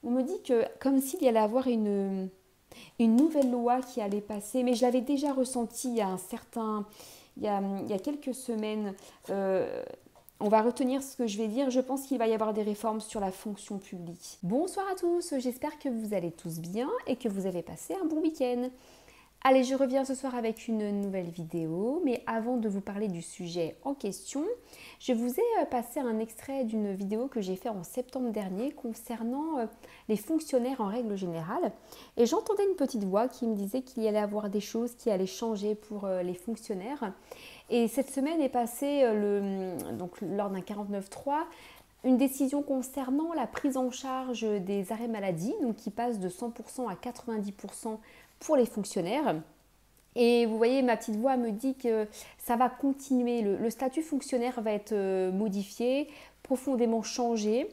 On me dit que comme s'il y allait avoir une nouvelle loi qui allait passer, mais je l'avais déjà ressenti il y a quelques semaines. Euh, on va retenir ce que je vais dire. Je pense qu'il va y avoir des réformes sur la fonction publique. Bonsoir à tous, j'espère que vous allez tous bien et que vous avez passé un bon week-end. Allez, je reviens ce soir avec une nouvelle vidéo, mais avant de vous parler du sujet en question, je vous ai passé un extrait d'une vidéo que j'ai fait en septembre dernier concernant les fonctionnaires en règle générale. Et j'entendais une petite voix qui me disait qu'il y allait avoir des choses qui allaient changer pour les fonctionnaires. Et cette semaine est passée, donc, lors d'un 49.3, une décision concernant la prise en charge des arrêts maladie, donc qui passe de 100% à 90% pour les fonctionnaires. Et vous voyez, ma petite voix me dit que ça va continuer. Le statut fonctionnaire va être modifié, profondément changé.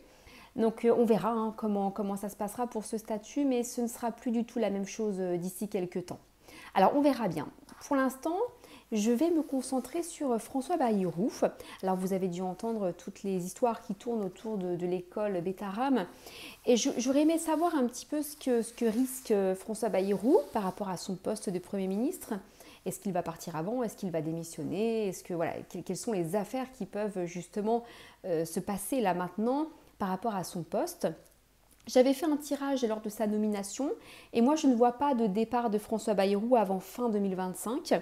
Donc on verra comment ça se passera pour ce statut, mais ce ne sera plus du tout la même chose d'ici quelques temps. Alors on verra bien. Pour l'instant, je vais me concentrer sur François Bayrou. Alors vous avez dû entendre toutes les histoires qui tournent autour de l'école Bétarame. Et j'aurais aimé savoir un petit peu ce que risque François Bayrou par rapport à son poste de Premier ministre. Est-ce qu'il va partir avant? Est-ce qu'il va démissionner? Quelles sont les affaires qui peuvent justement se passer là maintenant par rapport à son poste? J'avais fait un tirage lors de sa nomination et moi je ne vois pas de départ de François Bayrou avant fin 2025.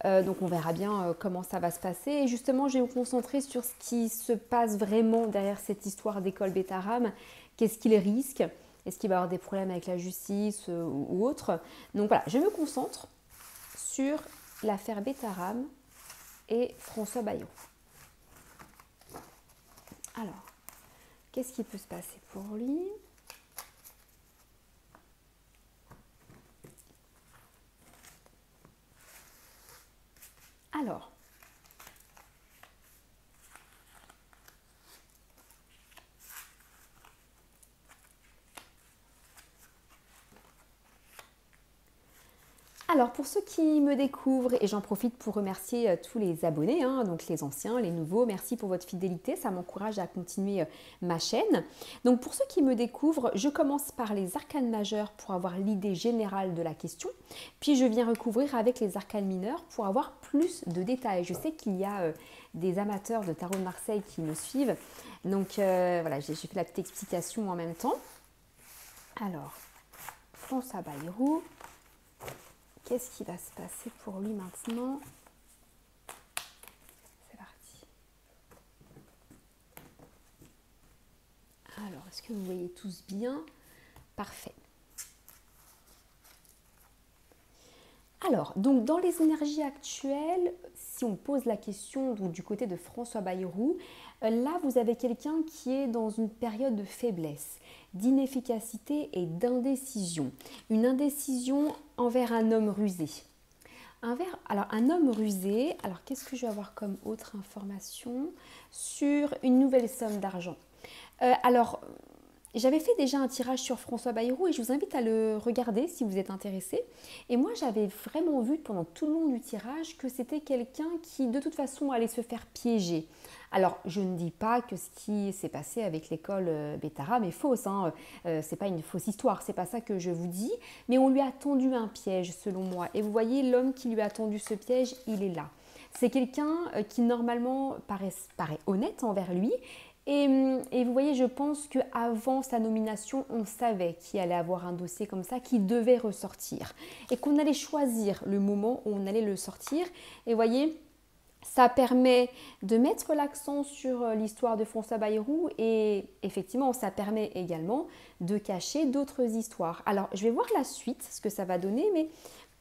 Donc on verra bien comment ça va se passer. Et justement, je vais me concentrer sur ce qui se passe vraiment derrière cette histoire d'école Bétarame. Qu'est-ce qu'il risque? Est-ce qu'il va y avoir des problèmes avec la justice ou autre? Donc voilà, je me concentre sur l'affaire Bétarame et François Bayrou. Alors, qu'est-ce qui peut se passer pour lui? Alors, pour ceux qui me découvrent, et j'en profite pour remercier tous les abonnés, donc les anciens, les nouveaux, merci pour votre fidélité, ça m'encourage à continuer ma chaîne. Donc pour ceux qui me découvrent, je commence par les arcanes majeures pour avoir l'idée générale de la question, puis je viens recouvrir avec les arcanes mineures pour avoir plus de détails. Je sais qu'il y a des amateurs de tarot de Marseille qui me suivent, donc voilà, j'ai fait la petite explication en même temps. Alors, François Bayrou. Qu'est-ce qui va se passer pour lui maintenant? C'est parti. Alors, est-ce que vous voyez tous bien? Parfait. Alors, donc dans les énergies actuelles, si on pose la question donc, du côté de François Bayrou, là vous avez quelqu'un qui est dans une période de faiblesse, d'inefficacité et d'indécision. Une indécision envers un homme rusé. Alors un homme rusé, alors qu'est-ce que je vais avoir comme autre information sur une nouvelle somme d'argent? Alors j'avais fait déjà un tirage sur François Bayrou et je vous invite à le regarder si vous êtes intéressé. Et moi, j'avais vraiment vu pendant tout le long du tirage que c'était quelqu'un qui, de toute façon, allait se faire piéger. Alors, je ne dis pas que ce qui s'est passé avec l'école Bétarame est fausse. C'est pas une fausse histoire, c'est pas ça que je vous dis. Mais on lui a tendu un piège, selon moi. Et vous voyez, l'homme qui lui a tendu ce piège, il est là. C'est quelqu'un qui, normalement, paraît honnête envers lui. Et vous voyez, je pense qu'avant sa nomination, on savait qu'il allait avoir un dossier comme ça qui devait ressortir et qu'on allait choisir le moment où on allait le sortir. Et vous voyez, ça permet de mettre l'accent sur l'histoire de François Bayrou et effectivement, ça permet également de cacher d'autres histoires. Alors, je vais voir la suite, ce que ça va donner, mais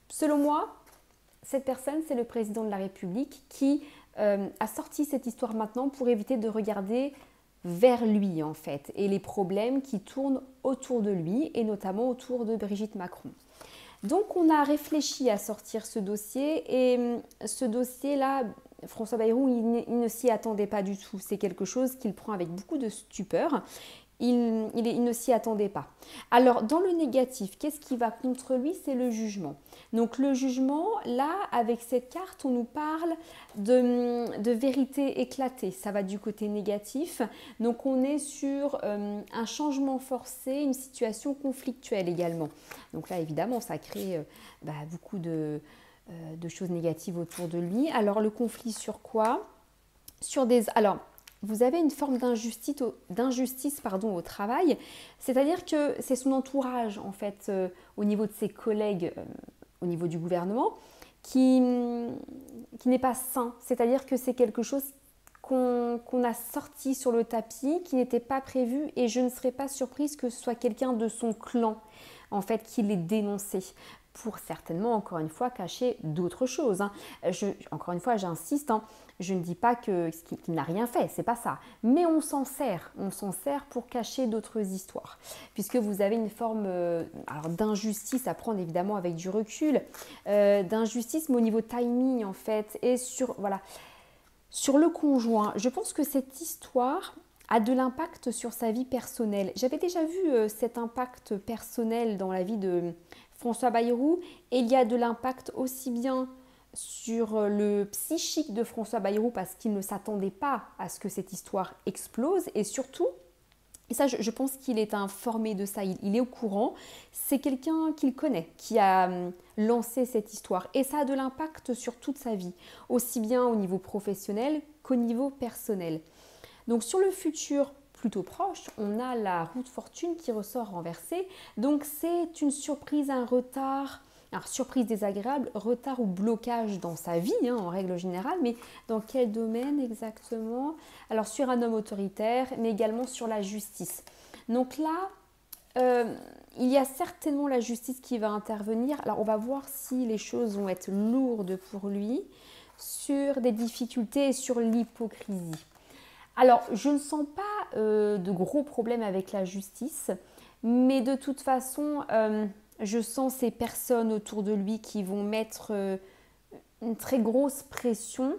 selon moi, cette personne, c'est le président de la République qui a sorti cette histoire maintenant pour éviter de regarder vers lui en fait et les problèmes qui tournent autour de lui et notamment autour de Brigitte Macron. Donc on a réfléchi à sortir ce dossier et ce dossier-là, François Bayrou, il ne s'y attendait pas du tout. C'est quelque chose qu'il prend avec beaucoup de stupeur il ne s'y attendait pas. Alors, dans le négatif, qu'est-ce qui va contre lui? C'est le jugement. Donc, le jugement, là, avec cette carte, on nous parle de vérité éclatée. Ça va du côté négatif. Donc, on est sur un changement forcé, une situation conflictuelle également. Donc là, évidemment, ça crée beaucoup de choses négatives autour de lui. Alors, le conflit sur quoi? Alors, vous avez une forme d'injustice au travail, c'est-à-dire que c'est son entourage, en fait, au niveau de ses collègues, au niveau du gouvernement, qui n'est pas sain. C'est-à-dire que c'est quelque chose qu'on a sorti sur le tapis, qui n'était pas prévu, et je ne serais pas surprise que ce soit quelqu'un de son clan, en fait, qui l'ait dénoncé, pour certainement, encore une fois, cacher d'autres choses. Hein. Encore une fois, j'insiste, hein, je ne dis pas qu'il n'a rien fait, c'est pas ça. Mais on s'en sert pour cacher d'autres histoires. Puisque vous avez une forme d'injustice à prendre évidemment avec du recul, d'injustice, mais au niveau timing en fait, et sur le conjoint. Je pense que cette histoire a de l'impact sur sa vie personnelle. J'avais déjà vu cet impact personnel dans la vie de François Bayrou, et il y a de l'impact aussi bien sur le psychique de François Bayrou parce qu'il ne s'attendait pas à ce que cette histoire explose, et surtout, et ça je pense qu'il est informé de ça, il est au courant, c'est quelqu'un qu'il connaît qui a lancé cette histoire, et ça a de l'impact sur toute sa vie, aussi bien au niveau professionnel qu'au niveau personnel. Donc sur le futur plutôt proche, on a la roue de fortune qui ressort renversée, donc c'est une surprise, un retard. Alors, surprise désagréable, retard ou blocage dans sa vie, hein, en règle générale, mais dans quel domaine exactement? Alors, sur un homme autoritaire, mais également sur la justice. Donc là, il y a certainement la justice qui va intervenir. Alors, on va voir si les choses vont être lourdes pour lui, sur des difficultés et sur l'hypocrisie. Alors, je ne sens pas de gros problèmes avec la justice, mais de toute façon... je sens ces personnes autour de lui qui vont mettre une très grosse pression,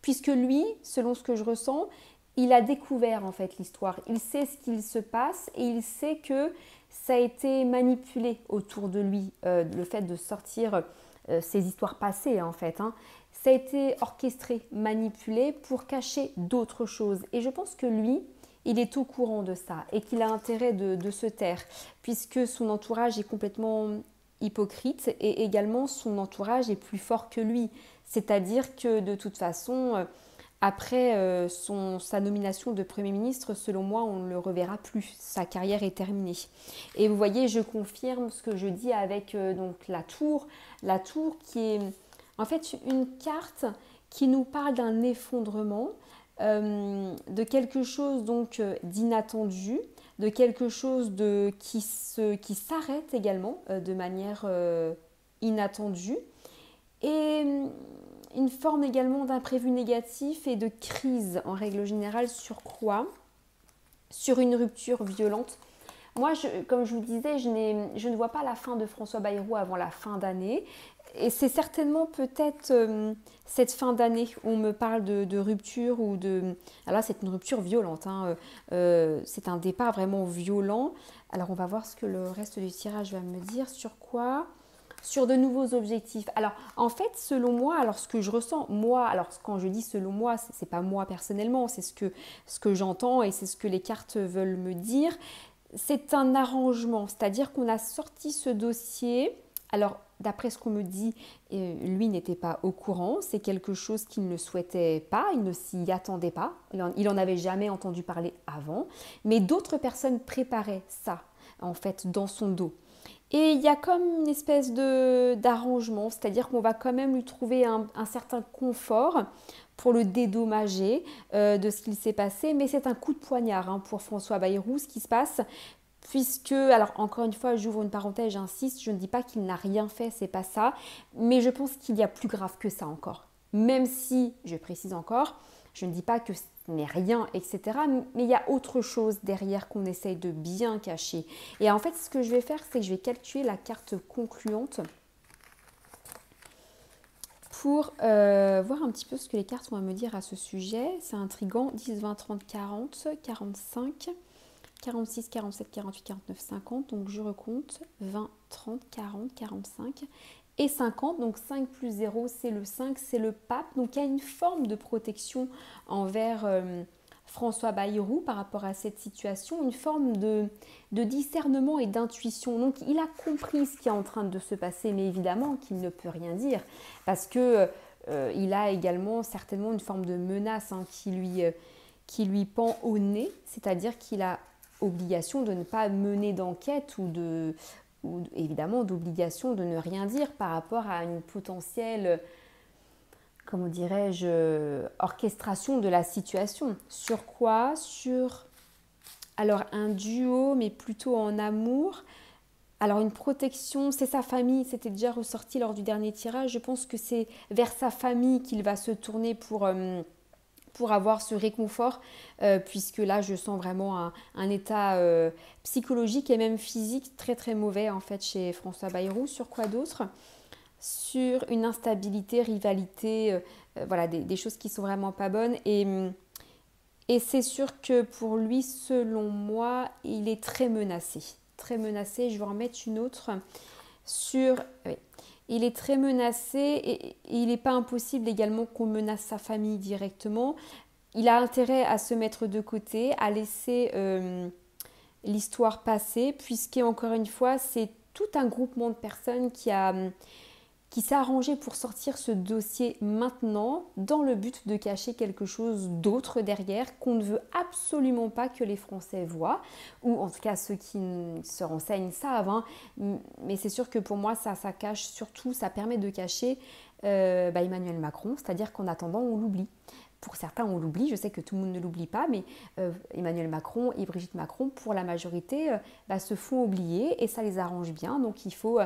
puisque lui, selon ce que je ressens, il a découvert en fait l'histoire. Il sait ce qu'il se passe et il sait que ça a été manipulé autour de lui, le fait de sortir ces histoires passées en fait. Hein. Ça a été orchestré, manipulé pour cacher d'autres choses. Et je pense que lui, il est au courant de ça et qu'il a intérêt de se taire, puisque son entourage est complètement hypocrite et également son entourage est plus fort que lui. C'est-à-dire que de toute façon, après sa nomination de Premier ministre, selon moi, on ne le reverra plus. Sa carrière est terminée. Et vous voyez, je confirme ce que je dis avec donc la tour. La tour qui est en fait une carte qui nous parle d'un effondrement, de quelque chose donc d'inattendu, de quelque chose qui s'arrête également de manière inattendue, et une forme également d'imprévu négatif et de crise en règle générale. Sur quoi? Sur une rupture violente. Moi, comme je vous disais, je ne vois pas la fin de François Bayrou avant la fin d'année. Et c'est certainement peut-être cette fin d'année où on me parle de rupture ou de... Alors là, c'est une rupture violente. Hein. C'est un départ vraiment violent. Alors, on va voir ce que le reste du tirage va me dire. Sur quoi? Sur de nouveaux objectifs. Alors, en fait, selon moi, alors ce que je ressens, moi, alors quand je dis selon moi, c'est pas moi personnellement, c'est ce que j'entends et c'est ce que les cartes veulent me dire. C'est un arrangement, c'est-à-dire qu'on a sorti ce dossier. Alors, d'après ce qu'on me dit, lui n'était pas au courant. C'est quelque chose qu'il ne souhaitait pas, il ne s'y attendait pas. Il en avait jamais entendu parler avant. Mais d'autres personnes préparaient ça, en fait, dans son dos. Et il y a comme une espèce d'arrangement, c'est-à-dire qu'on va quand même lui trouver un certain confort pour le dédommager de ce qu'il s'est passé. Mais c'est un coup de poignard hein, pour François Bayrou, ce qui se passe. Puisque, alors encore une fois, j'ouvre une parenthèse, j'insiste, je ne dis pas qu'il n'a rien fait, c'est pas ça, mais je pense qu'il y a plus grave que ça encore. Même si, je précise encore, je ne dis pas que ce n'est rien, etc., mais il y a autre chose derrière qu'on essaye de bien cacher. Et en fait, ce que je vais faire, c'est que je vais calculer la carte concluante pour voir un petit peu ce que les cartes vont me dire à ce sujet. C'est intriguant, 10, 20, 30, 40, 45... 46, 47, 48, 49, 50. Donc je recompte 20, 30, 40, 45 et 50. Donc 5 plus 0, c'est le 5, c'est le pape. Donc il y a une forme de protection envers François Bayrou par rapport à cette situation, une forme de discernement et d'intuition. Donc il a compris ce qui est en train de se passer, mais évidemment qu'il ne peut rien dire parce que il a également certainement une forme de menace qui lui pend au nez, c'est-à-dire qu'il a obligation de ne pas mener d'enquête ou évidemment d'obligation de ne rien dire par rapport à une potentielle, comment dirais-je, orchestration de la situation. Sur quoi? Sur alors un duo, mais plutôt en amour. Alors une protection, c'est sa famille, c'était déjà ressorti lors du dernier tirage. Je pense que c'est vers sa famille qu'il va se tourner pour avoir ce réconfort, puisque là je sens vraiment un état psychologique et même physique très très mauvais en fait chez François Bayrou. Sur quoi d'autre? Sur une instabilité, rivalité, voilà des choses qui sont vraiment pas bonnes et c'est sûr que pour lui, selon moi, il est très menacé. Très menacé, je vais en mettre une autre sur... Oui. Il est très menacé et il n'est pas impossible également qu'on menace sa famille directement. Il a intérêt à se mettre de côté, à laisser l'histoire passer, puisque encore une fois, c'est tout un groupement de personnes qui s'est arrangé pour sortir ce dossier maintenant dans le but de cacher quelque chose d'autre derrière qu'on ne veut absolument pas que les Français voient, ou en tout cas ceux qui se renseignent savent, hein. Mais c'est sûr que pour moi ça cache surtout, ça permet de cacher Emmanuel Macron, c'est-à-dire qu'en attendant on l'oublie. Pour certains, on l'oublie, je sais que tout le monde ne l'oublie pas, mais Emmanuel Macron et Brigitte Macron, pour la majorité, se font oublier et ça les arrange bien. Donc il faut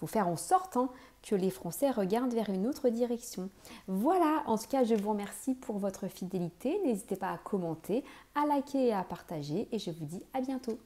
faire en sorte que les Français regardent vers une autre direction. Voilà, en tout cas, je vous remercie pour votre fidélité. N'hésitez pas à commenter, à liker et à partager et je vous dis à bientôt.